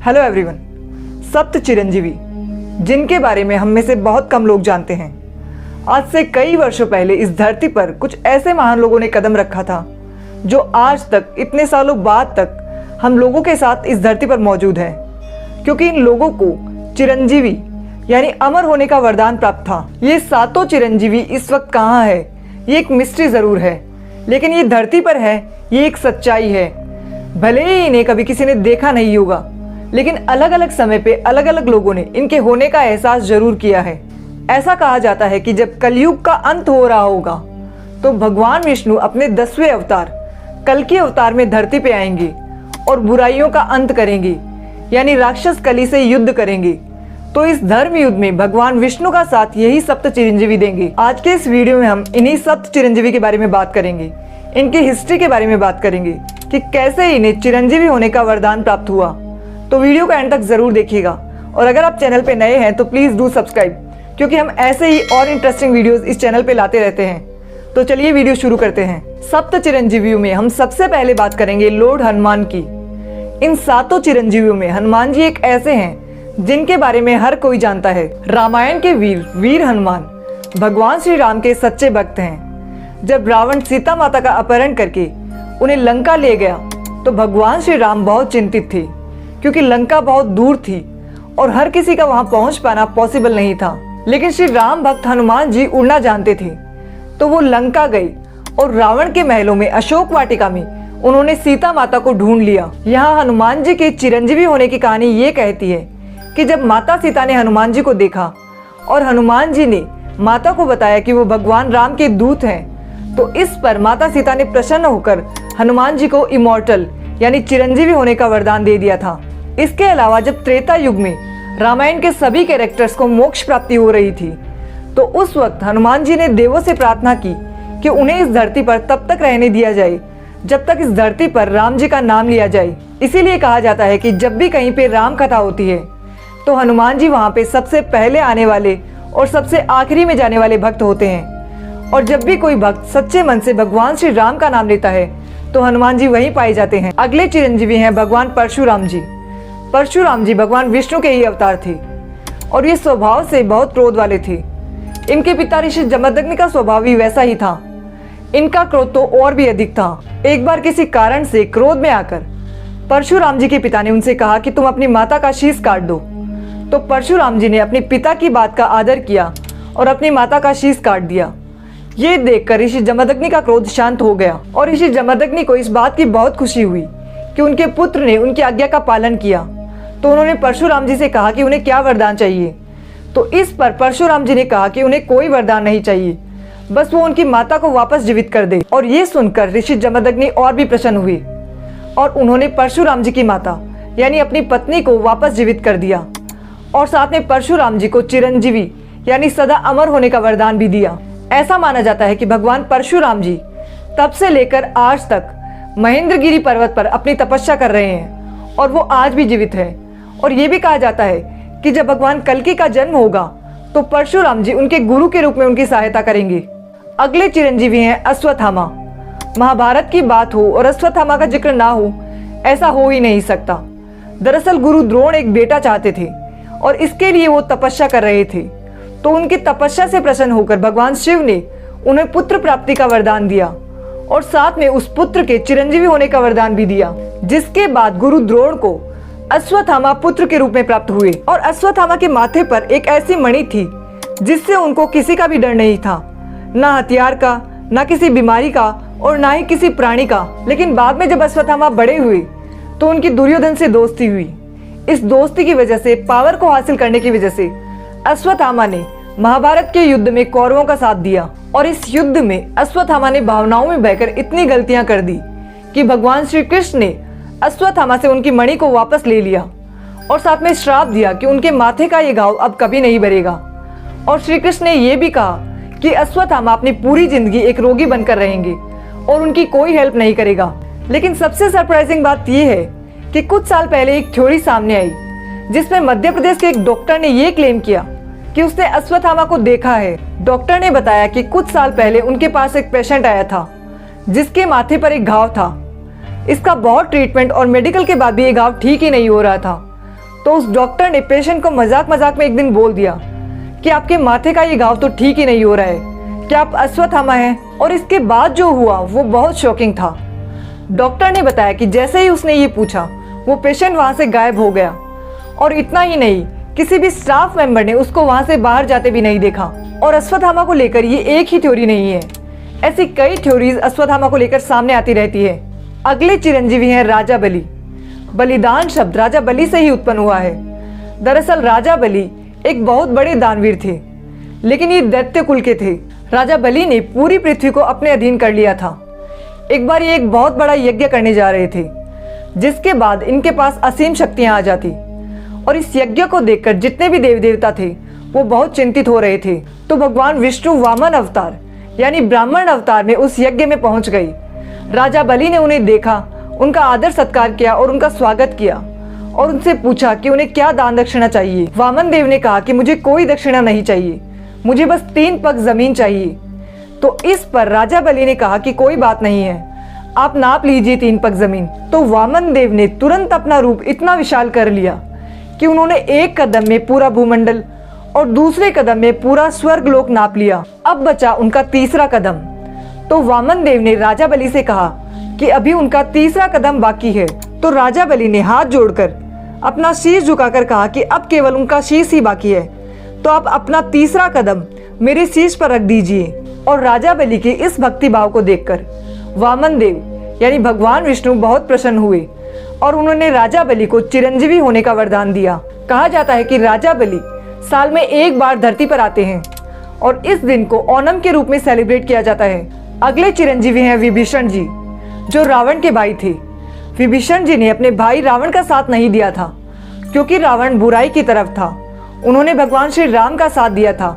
Hello everyone. सप्त चिरंजीवी, जिनके बारे में हम में से बहुत कम लोग जानते हैं। आज से कई वर्षों पहले इस धरती पर कुछ ऐसे महान लोगों ने कदम रखा था जो आज तक, इतने सालों बाद तक हम लोगों के साथ इस धरती पर मौजूद है, क्योंकि इन लोगों को चिरंजीवी यानी अमर होने का वरदान प्राप्त था। ये सातों चिरंजीवी इस वक्त कहाँ है, ये एक मिस्ट्री जरूर है, लेकिन ये धरती पर है, ये एक सच्चाई है। भले ही इन्हें कभी किसी ने देखा नहीं होगा, लेकिन अलग अलग समय पे अलग अलग लोगों ने इनके होने का एहसास जरूर किया है। ऐसा कहा जाता है कि जब कलयुग का अंत हो रहा होगा तो भगवान विष्णु अपने 10वें अवतार कल्कि अवतार में धरती पे आएंगे और बुराइयों का अंत करेंगे, यानी राक्षस कली से युद्ध करेंगे। तो इस धर्म युद्ध में भगवान विष्णु का साथ यही सप्त चिरंजीवी देंगे। आज के इस वीडियो में हम इन्हीं सप्त चिरंजीवी के बारे में बात करेंगे, इनकी हिस्ट्री के बारे में बात करेंगे कि कैसे इन्हें चिरंजीवी होने का वरदान प्राप्त हुआ। तो वीडियो का एंड तक जरूर देखिएगा, और अगर आप चैनल पे नए हैं तो प्लीज डू सब्सक्राइब, क्योंकि हम ऐसे ही और इंटरेस्टिंग वीडियोस इस चैनल पे लाते रहते हैं। तो चलिए वीडियो शुरू करते हैं। सप्त चिरंजीवियों में हम सबसे पहले बात करेंगे लॉर्ड हनुमान की। इन सातों चिरंजीवियों में हनुमान जी एक ऐसे हैं जिनके बारे में हर कोई जानता है। रामायण के वीर हनुमान भगवान श्री राम के सच्चे भक्त हैं। जब रावण सीता माता का अपहरण करके उन्हें लंका ले गया तो भगवान श्री राम बहुत चिंतित थे, क्योंकि लंका बहुत दूर थी और हर किसी का वहां पहुंच पाना पॉसिबल नहीं था। लेकिन श्री राम भक्त हनुमान जी उड़ना जानते थे, तो वो लंका गए और रावण के महलों में अशोक वाटिका में उन्होंने सीता माता को ढूंढ लिया। यहाँ हनुमान जी के चिरंजीवी होने की कहानी ये कहती है कि जब माता सीता ने हनुमान जी को देखा और हनुमान जी ने माता को बताया कि वो भगवान राम के दूत हैं, तो इस पर माता सीता ने प्रसन्न होकर हनुमान जी को इमॉर्टल यानी चिरंजीवी होने का वरदान दे दिया था। इसके अलावा जब त्रेता युग में रामायण के सभी कैरेक्टर्स को मोक्ष प्राप्ति हो रही थी, तो उस वक्त हनुमान जी ने देवों से प्रार्थना की कि उन्हें इस धरती पर तब तक रहने दिया जाए जब तक इस धरती पर राम जी का नाम लिया जाए। इसीलिए कहा जाता है कि जब भी कहीं पे राम कथा होती है तो हनुमान जी वहाँ पे सबसे पहले आने वाले और सबसे आखिरी में जाने वाले भक्त होते हैं। और जब भी कोई भक्त सच्चे मन से भगवान श्री राम का नाम लेता है तो हनुमान जी वहीं पाए जाते हैं। अगले चिरंजीवी हैं भगवान परशुराम जी। परशुराम जी भगवान विष्णु के ही अवतार थे और ये स्वभाव से बहुत क्रोध वाले थे। इनके पिता ऋषि जमदग्नि का स्वभाव भी वैसा ही था। इनका क्रोध तो और भी अधिक था। एक बार किसी कारण से क्रोध में आकर परशुराम जी के पिता ने उनसे कहा कि तुम अपनी माता का शीश काट दो। तो परशुराम जी ने अपने पिता की बात का आदर किया और अपनी माता का शीश काट दिया। ये देखकर ऋषि जमदग्नि का क्रोध शांत हो गया और ऋषि जमदग्नि को इस बात की बहुत खुशी हुई कि उनके पुत्र ने उनकी आज्ञा का पालन किया। तो उन्होंने परशुराम जी से कहा कि उन्हें क्या वरदान चाहिए। तो इस पर परशुराम जी ने कहा कि उन्हें कोई वरदान नहीं चाहिए, बस वो उनकी माता को वापस जीवित कर दे। और ये सुनकर ऋषि जमदग्नि और भी प्रसन्न हुए और उन्होंने परशुराम जी की माता यानी अपनी पत्नी को वापस जीवित कर दिया और साथ में परशुराम जी को चिरंजीवी यानी सदा अमर होने का वरदान भी दिया। ऐसा माना जाता है कि भगवान परशुराम जी तब से लेकर आज तक महेंद्रगिरी पर्वत पर अपनी तपस्या कर रहे हैं और वो आज भी जीवित है। और ये भी कहा जाता है कि जब भगवान कल्कि का जन्म होगा तो परशुराम जी उनके गुरु के रूप में उनकी सहायता करेंगे। अगले चिरंजीवी हैं अश्वत्थामा। महाभारत की बात हो और अश्वत्थामा का जिक्र ना हो, ऐसा हो ही नहीं सकता। दरअसल गुरु द्रोण एक बेटा चाहते थे और इसके लिए वो तपस्या कर रहे थे। तो उनकी तपस्या से प्रसन्न होकर भगवान शिव ने उन्हें पुत्र प्राप्ति का वरदान दिया और साथ में उस पुत्र के चिरंजीवी होने का वरदान भी दिया, जिसके बाद गुरु द्रोण को अश्वत्थामा पुत्र के रूप में प्राप्त हुए। और अश्वत्थामा के माथे पर एक ऐसी मणि थी जिससे उनको किसी का भी डर नहीं था, ना हथियार का, ना किसी बीमारी का और ना ही किसी प्राणी का। लेकिन बाद में जब अश्वत्थामा बड़े हुए तो उनकी दुर्योधन से दोस्ती हुई। इस दोस्ती की वजह से, पावर को हासिल करने की वजह से अश्वत्थामा ने महाभारत के युद्ध में कौरवों का साथ दिया। और इस युद्ध में अश्वत्थामा ने भावनाओं में बहकर इतनी गलतियां कर दी कि भगवान श्री कृष्ण ने अश्वत्थामा से उनकी मणि को वापस ले लिया और साथ में श्राप दिया कि उनके माथे का ये घाव अब कभी नहीं भरेगा। और श्री कृष्ण ने यह भी कहा कि अश्वत्थामा अपनी पूरी जिंदगी एक रोगी बनकर रहेंगे और उनकी कोई हेल्प नहीं करेगा। लेकिन सबसे सरप्राइजिंग बात यह है कि कुछ साल पहले एक थ्योरी सामने आई जिसमें मध्य प्रदेश के एक डॉक्टर ने यह क्लेम किया कि उसने अश्वत्थामा को देखा है। डॉक्टर ने बताया कि कुछ साल पहले उनके पास एक पेशेंट आया था जिसके माथे पर एक घाव था। इसका बहुत ट्रीटमेंट और मेडिकल के बाद भी ये घाव ठीक ही नहीं हो रहा था। तो उस डॉक्टर ने पेशेंट को मजाक मजाक में एक दिन बोल दिया कि आपके माथे का ये घाव तो ठीक ही नहीं हो रहा है, क्या आप अश्वत्थामा हैं? और इसके बाद जो हुआ वो बहुत शॉकिंग था। डॉक्टर ने बताया कि जैसे ही उसने ये पूछा वो पेशेंट वहां से गायब हो गया, और इतना ही नहीं, किसी भी स्टाफ मेंबर ने उसको वहां से बाहर जाते भी नहीं देखा। और अश्वत्थामा को लेकर ये एक ही थ्योरी नहीं है, ऐसी कई थ्योरीज अश्वत्थामा को लेकर सामने आती रहती है। अगले चिरंजीवी हैं राजा बलि। बलिदान शब्द राजा बलि से ही उत्पन्न हुआ है। दरअसल राजा बलि एक बहुत बड़े दानवीर थे, लेकिन ये दैत्य कुल के थे। राजा बलि ने पूरी पृथ्वी को अपने अधीन कर लिया था। एक बार ये एक बहुत बड़ा यज्ञ करने जा रहे थे, जिसके बाद इनके पास असीम शक्तियां आ जाती, और इस यज्ञ को देखकर जितने भी देवी देवता थे वो बहुत चिंतित हो रहे थे। तो भगवान विष्णु वामन अवतार यानी ब्राह्मण अवतार में उस यज्ञ में पहुंच गई। राजा बलि ने उन्हें देखा, उनका आदर सत्कार किया और उनका स्वागत किया, और उनसे पूछा कि उन्हें क्या दान दक्षिणा चाहिए। वामन देव ने कहा कि मुझे कोई दक्षिणा नहीं चाहिए, मुझे बस 3 पग जमीन चाहिए। तो इस पर राजा बलि ने कहा कि कोई बात नहीं है, आप नाप लीजिए 3 पग जमीन। तो वामन देव ने तुरंत अपना रूप इतना विशाल कर लिया कि उन्होंने एक कदम में पूरा भूमंडल और दूसरे कदम में पूरा स्वर्गलोक नाप लिया। अब बचा उनका तीसरा कदम। तो वामन देव ने राजा बलि से कहा कि अभी उनका तीसरा कदम बाकी है। तो राजा बलि ने हाथ जोड़कर अपना शीश झुकाकर कहा कि अब केवल उनका शीश ही बाकी है, तो आप अपना तीसरा कदम मेरे शीश पर रख दीजिए। और राजा बलि के इस भक्ति भाव को देखकर वामन देव यानी भगवान विष्णु बहुत प्रसन्न हुए, और उन्होंने राजा बलि को चिरंजीवी होने का वरदान दिया। कहा जाता है कि राजा बलि साल में एक बार धरती पर आते हैं, और इस दिन को ओणम के रूप में सेलिब्रेट किया जाता है। अगले चिरंजीवी हैं विभीषण जी, जो रावण के भाई थे। विभीषण जी ने अपने भाई रावण का साथ नहीं दिया था, क्योंकि रावण बुराई की तरफ था। उन्होंने भगवान श्री राम का साथ दिया था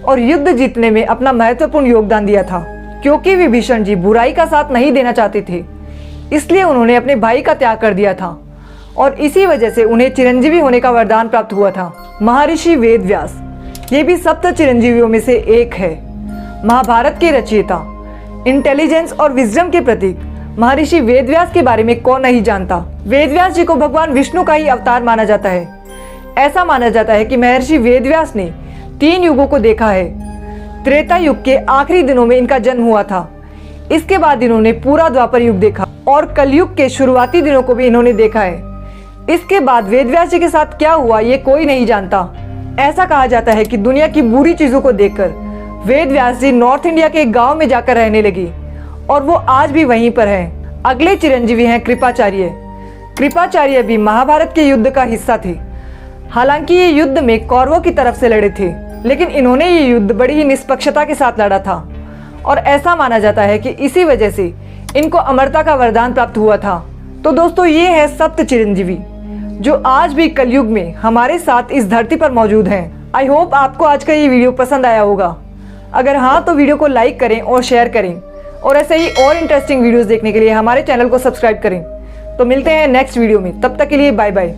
और युद्ध जीतने में अपना महत्वपूर्ण योगदान दिया था। क्योंकि विभीषण जी बुराई का साथ नहीं देना चाहते थे, इसलिए उन्होंने अपने भाई का त्याग कर दिया था, और इसी वजह से उन्हें चिरंजीवी होने का वरदान प्राप्त हुआ था। महर्षि वेदव्यास ये भी सप्त चिरंजीवियों में से एक है। महाभारत के रचयिता, इंटेलिजेंस और विजडम के प्रतीक महर्षि वेदव्यास के बारे में कौन नहीं जानता। वेदव्यास जी को भगवान विष्णु का ही अवतार माना जाता है। ऐसा माना जाता है कि महर्षि वेदव्यास ने 3 युगों को देखा है। त्रेता युग के आखिरी दिनों में इनका जन्म हुआ था। इसके बाद इन्होंने पूरा द्वापर युग देखा, और कलयुग के शुरुआती दिनों को भी इन्होंने देखा है। इसके बाद वेदव्यास जी के साथ क्या हुआ ये कोई नहीं जानता। ऐसा कहा जाता है कि दुनिया की बुरी चीजों को देखकर वेदव्यास जी नॉर्थ इंडिया के एक गांव में जाकर रहने लगी, और वो आज भी वहीं पर है। अगले चिरंजीवी हैं कृपाचार्य। कृपाचार्य भी महाभारत के युद्ध का हिस्सा थे। हालांकि ये युद्ध में कौरवों की तरफ से लड़े थे, लेकिन इन्होंने ये युद्ध बड़ी ही निष्पक्षता के साथ लड़ा था, और ऐसा माना जाता है कि इसी वजह से इनको अमरता का वरदान प्राप्त हुआ था। तो दोस्तों ये है सप्त चिरंजीवी, जो आज भी कलयुग में हमारे साथ इस धरती पर मौजूद हैं। आई होप आपको आज का ये वीडियो पसंद आया होगा। अगर हाँ तो वीडियो को लाइक करें और शेयर करें, और ऐसे ही और इंटरेस्टिंग वीडियोस देखने के लिए हमारे चैनल को सब्सक्राइब करें। तो मिलते हैं नेक्स्ट वीडियो में, तब तक के लिए बाय बाय।